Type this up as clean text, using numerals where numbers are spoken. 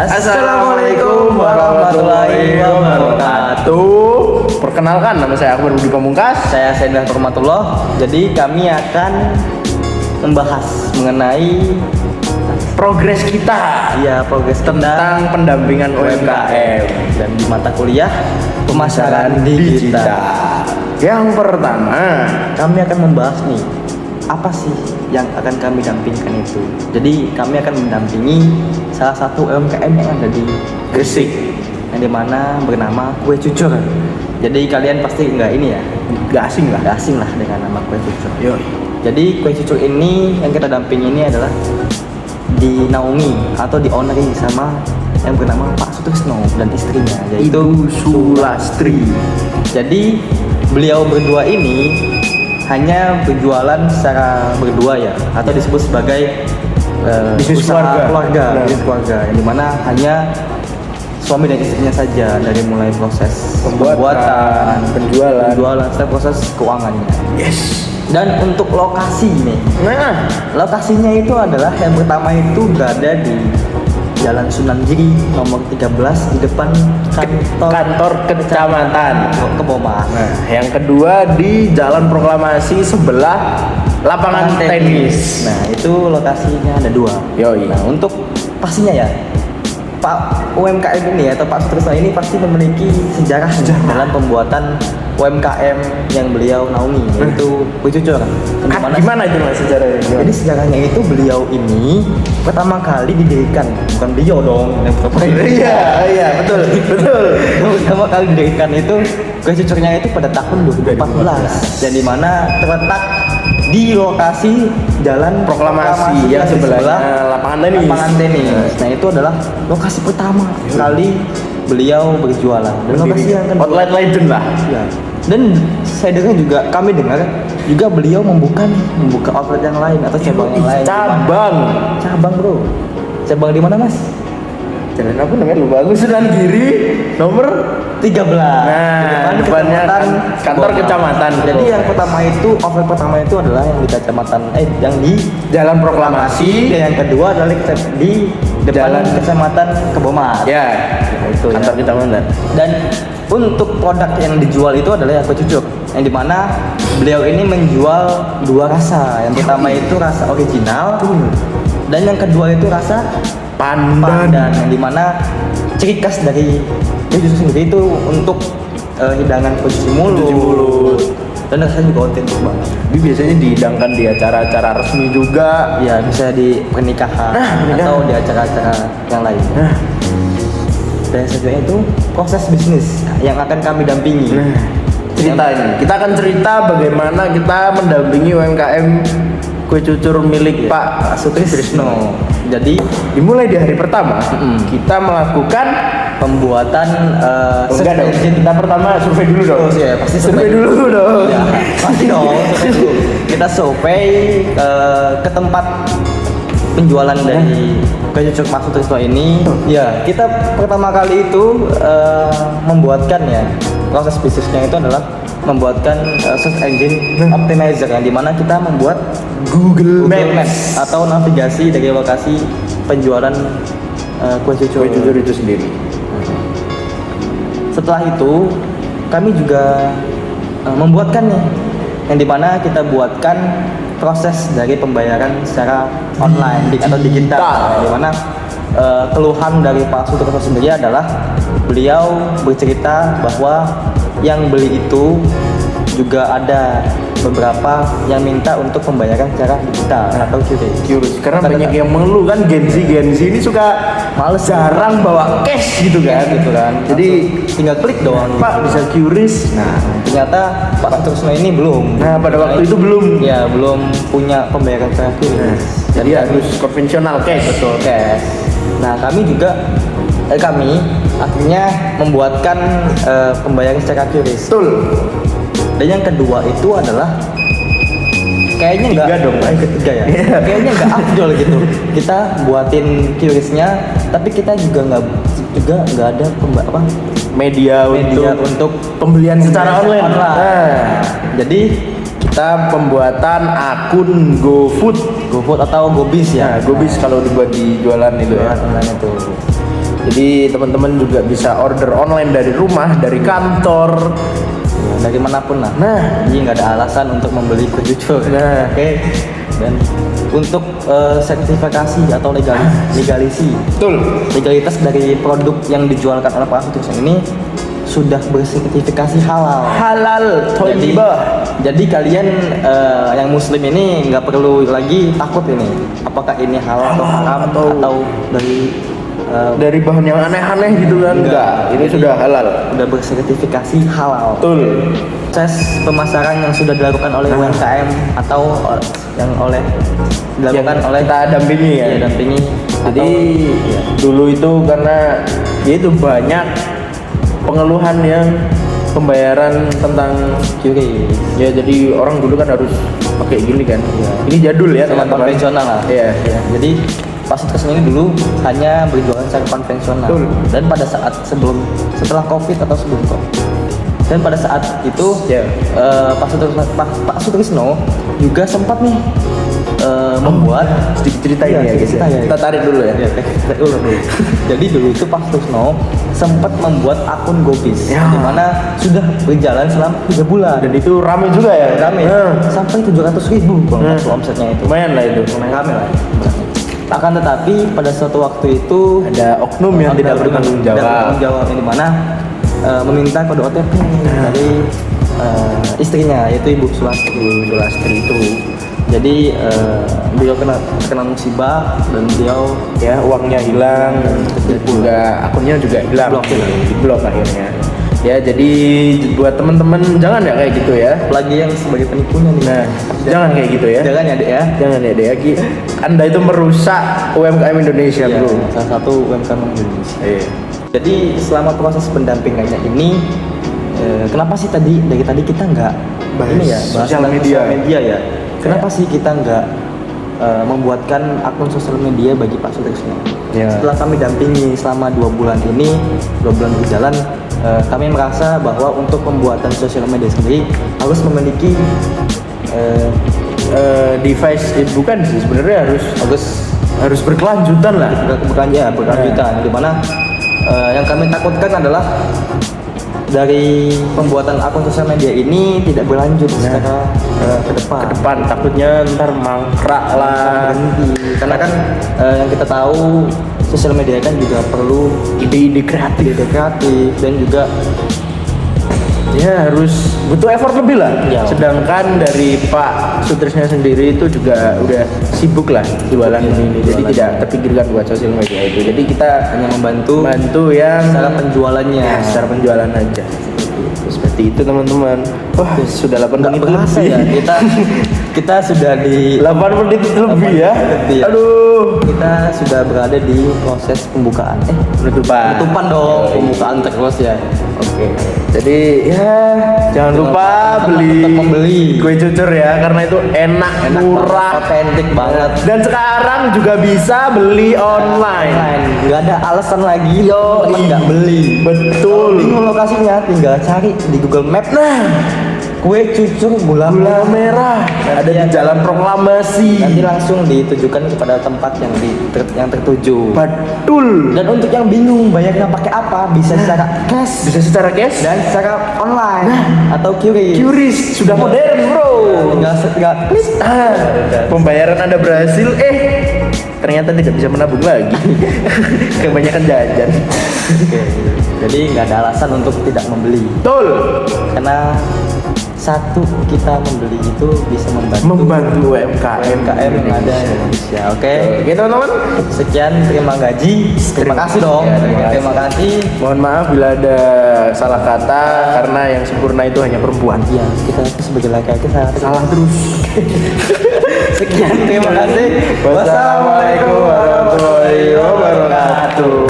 Assalamualaikum warahmatullahi wabarakatuh. Perkenalkan, nama saya Akbar Budi Pamungkas. Saya Saidah Hormatullah. Jadi kami akan membahas mengenai Progres kita, progres tentang pendampingan UMKM dan di mata kuliah pemasaran digital. Yang pertama, Kami akan membahas nih, apa sih yang akan kami dampingkan itu. Jadi kami akan mendampingi salah satu UMKM yang ada di Gresik, yang dimana bernama Kue Cucur. Jadi kalian pasti nggak gak asing lah. dengan nama Kue Cucur. Yoi. Jadi Kue Cucur ini yang kita dampingi ini adalah dinaungi atau dioneri sama yang bernama Pak Sutrisno dan istrinya, yaitu Ibu Sulastri. Jadi beliau berdua ini hanya berjualan secara berdua ya, atau disebut sebagai Bisnis usaha keluarga. bisnis keluarga, yang dimana hanya suami dan istrinya saja dari mulai proses Pembuatan, penjualan, sampai proses keuangannya. Yes. Dan untuk lokasi nih, lokasinya itu adalah yang pertama itu berada di Jalan Sunan Giri nomor 13 di depan kantor kecamatan Kebomas. Nah, yang kedua di Jalan Proklamasi sebelah lapangan tenis. Nah, itu lokasinya ada dua. Yoi. Nah, untuk pastinya ya, Pak UMKM ini atau Pak Sutrisno ini pasti memiliki sejarah dalam pembuatan UMKM yang beliau naungi, yaitu Kue Cucur. Gimana itu mas sejarahnya? Jadi sejarahnya itu beliau ini pertama kali didirikan, bukan beliau dong yang pertama. Iya, betul. Pertama kali didirikan itu Kue Cucurnya itu pada tahun 2014, dan dimana terletak di lokasi Jalan Proklamasi yang sebelah lapangan tenis. Nah, itu adalah lokasi pertama kali beliau berjualan, dan lokasi yang kedua outlet legend lah. ya. Dan saya dengar juga, kami dengar juga beliau membuka outlet yang lain atau cabang yang lain. Cabang bro. Cabang di mana mas? Jalan apa namanya? Lu bagus, Sunan Giri nomor 13. Nah, depannya kantor kecamatan. Jadi yang pertama itu, outlet pertama itu adalah yang di kecamatan yang di Jalan Proklamasi. dan yang kedua adalah di depan Jalan kecamatan Kebomas. Ya, itu kantor ya. kecamatan. Dan untuk produk yang dijual itu adalah Kue Cucur, yang dimana beliau ini menjual dua rasa. Yang pertama itu rasa original, dan yang kedua itu rasa pandan, yang dimana ciri khas dari Kue Cucur sendiri itu untuk hidangan pencuci mulut, dan rasanya juga otentik banget. Ini biasanya dihidangkan di acara-acara resmi juga. Ya, bisa di pernikahan atau di acara-acara yang lain. Dan selanjutnya itu proses bisnis yang akan kami dampingi. Cerita ini, kita akan cerita bagaimana kita mendampingi UMKM Kue Cucur milik Pak Sutrisno. Jadi dimulai di hari pertama, kita melakukan pembuatan enggak dong. Kita pertama survei dulu dong. Oh iya, pasti survei dulu dong. Ya, pasti dong, survei dulu. Kita survei ke tempat penjualan dari Kue Cucur Pak Sutrisno ini. Ya, kita pertama kali itu membuatkan ya, proses bisnisnya itu adalah membuatkan search engine optimizer, yang dimana kita membuat Google Maps atau navigasi dari lokasi penjualan Kue Cucur itu sendiri. Setelah itu kami juga membuatkannya, yang dimana kita buatkan proses dari pembayaran secara online atau digital, yang dimana keluhan dari Pak Sutrisno sendiri adalah beliau bercerita bahwa yang beli itu juga ada beberapa yang minta untuk pembayaran secara digital atau QRIS. Karena banyak yang mengeluh kan, Gen Z ini suka males, jarang bawa cash gitu kan. Jadi tinggal klik doang. Pak bisa QRIS. Nah, ternyata Pak Sutrisno ini belum. Nah, pada waktu itu belum. Ya, belum punya pembayaran secara QRIS. Jadi harus konvensional cash. Betul, cash. Nah, kami akhirnya membuatkan pembayaran secara QRIS. Betul. Dan yang kedua itu adalah kayaknya ketiga ya. Kayaknya nggak afdol gitu. Kita buatin QRIS-nya, tapi kita juga nggak ada media untuk pembelian secara online. Jadi kita pembuatan akun GoFood atau Gobis ya. Nah, Gobis kalau dibuat di jualan itu ya. Online itu. Jadi teman-teman juga bisa order online dari rumah, dari kantor. Dari manapun lah. Nah, Jadi nggak ada alasan untuk membeli kue cucur. Nah. Oke. Dan untuk sertifikasi atau legalitas dari produk yang dijualkan oleh Pak Sutrusno ini sudah bersertifikasi halal. halal, thayyibah. Jadi kalian yang muslim ini nggak perlu lagi takut ini apakah ini halal atau haram atau Dari bahan yang aneh-aneh gitu kan? Enggak, ini sudah halal. udah bersertifikasi halal. Betul. Proses pemasaran yang sudah dilakukan oleh UMKM atau yang dilakukan Yang oleh kita dampingi ya. dampingi. Jadi dulu itu karena ya itu banyak pengeluhan yang pembayaran tentang QRIS ya, jadi orang dulu kan harus pakai gini kan. Ini jadul ya secara teman-teman. konvensional lah. Iya. Ya, jadi Pak Sutrusno ini dulu hanya berjualan secara konvensional. Betul. Dan pada saat setelah COVID atau sebelum COVID. Dan pada saat itu Ya. Pak Sutrusno juga sempat nih membuat Sedikit cerita ini ya, guys. cerita ya. Kita tarik dulu ya. Kita dulu. Jadi dulu itu Pak Sutrusno sempat membuat akun Gopis Ya. di mana sudah berjalan selama 3 bulan. Dan itu rame juga ya. Rame sampai 700.000 kalau nggak salah omsetnya itu. Lumayan lah itu. Lumayan rame lah. Akan tetapi pada suatu waktu itu Ada oknum yang tidak bertanggung jawab. Yang di mana meminta kode OTP dari istrinya yaitu Ibu Sulastri itu. Jadi beliau kena musibah dan beliau Ya, uangnya hilang, juga akunnya juga hilang, diblok akhirnya. Ya, jadi buat teman-teman jangan ya kayak gitu ya. apalagi yang sebagai penipunya nih. Nah, jangan kayak gitu ya. Jangan ya Dek ya. Jangan ya, Dek. Anda itu merusak UMKM Indonesia, Ya, Bro. salah satu UMKM Indonesia. Iya. Jadi selama proses pendampingannya ini kenapa sih dari tadi kita nggak Bahas ini ya sosial tentang media. sosial media ya? Kenapa sih kita nggak membuatkan akun sosial media bagi Pak Sutrusno? Ya. Setelah kami dampingi selama 2 bulan ini, 2 bulan berjalan, kami merasa bahwa untuk pembuatan sosial media sendiri harus memiliki Device bukan sih, sebenarnya harus berkelanjutan lah. berkelanjutan. Di mana yang kami takutkan adalah dari pembuatan akun sosial media ini tidak berlanjut secara ke depan. Takutnya ntar mangkrak lah. Berhenti. Karena kan yang kita tahu sosial media kan juga perlu Ide-ide kreatif. ide kreatif dan juga Ya, harus butuh effort lebih lah. Ya. Sedangkan dari Pak Sutrisno sendiri itu juga udah sibuk lah jualan ini. Jadi jualan. tidak terpikirkan buat sosial media itu. Jadi kita hanya membantu bantu yang secara penjualannya. ya, secara penjualan aja. Seperti itu teman-teman. Wah, sudah 8 Nggak menit berasa lebih. ya kita sudah di 8 menit lebih ya. lebih ya. Aduh. Kita sudah berada di proses pembukaan. Penutupan Dong, Yoi. pembukaan terus ya. Oke. Jadi ya jangan lupa tetap beli membeli. kue cucur ya, karena itu enak, murah, otentik banget. dan sekarang juga bisa beli online. Nggak ada alasan lagi Yo, teman nggak beli. Betul. Bingung lokasinya, tinggal cari di Google Map. Nah, Kue cucur gula gula merah ada di Jalan Proklamasi. Nanti langsung ditujukan kepada tempat yang tertuju. Betul. Dan untuk yang bingung bayarnya pakai apa, bisa secara cash Bisa secara cash dan secara online atau QRIS. QRIS sudah modern, Bro. Tinggal klik. Pembayaran Anda berhasil, ternyata tidak bisa menabung lagi. Kebanyakan jajan. Oke. Jadi nggak ada alasan untuk tidak membeli. Betul. Karena satu, kita membeli itu bisa membantu UMKM yang ada di Indonesia. Oke. Oke teman-teman. Sekian, terima kasih dong. Ya, Terima kasih. Mohon maaf bila ada salah kata, karena yang sempurna itu hanya perempuan. Ya, kita itu sebagai laki-laki Salah terus. Sekian, terima kasih. Wassalamualaikum warahmatullahi wabarakatuh.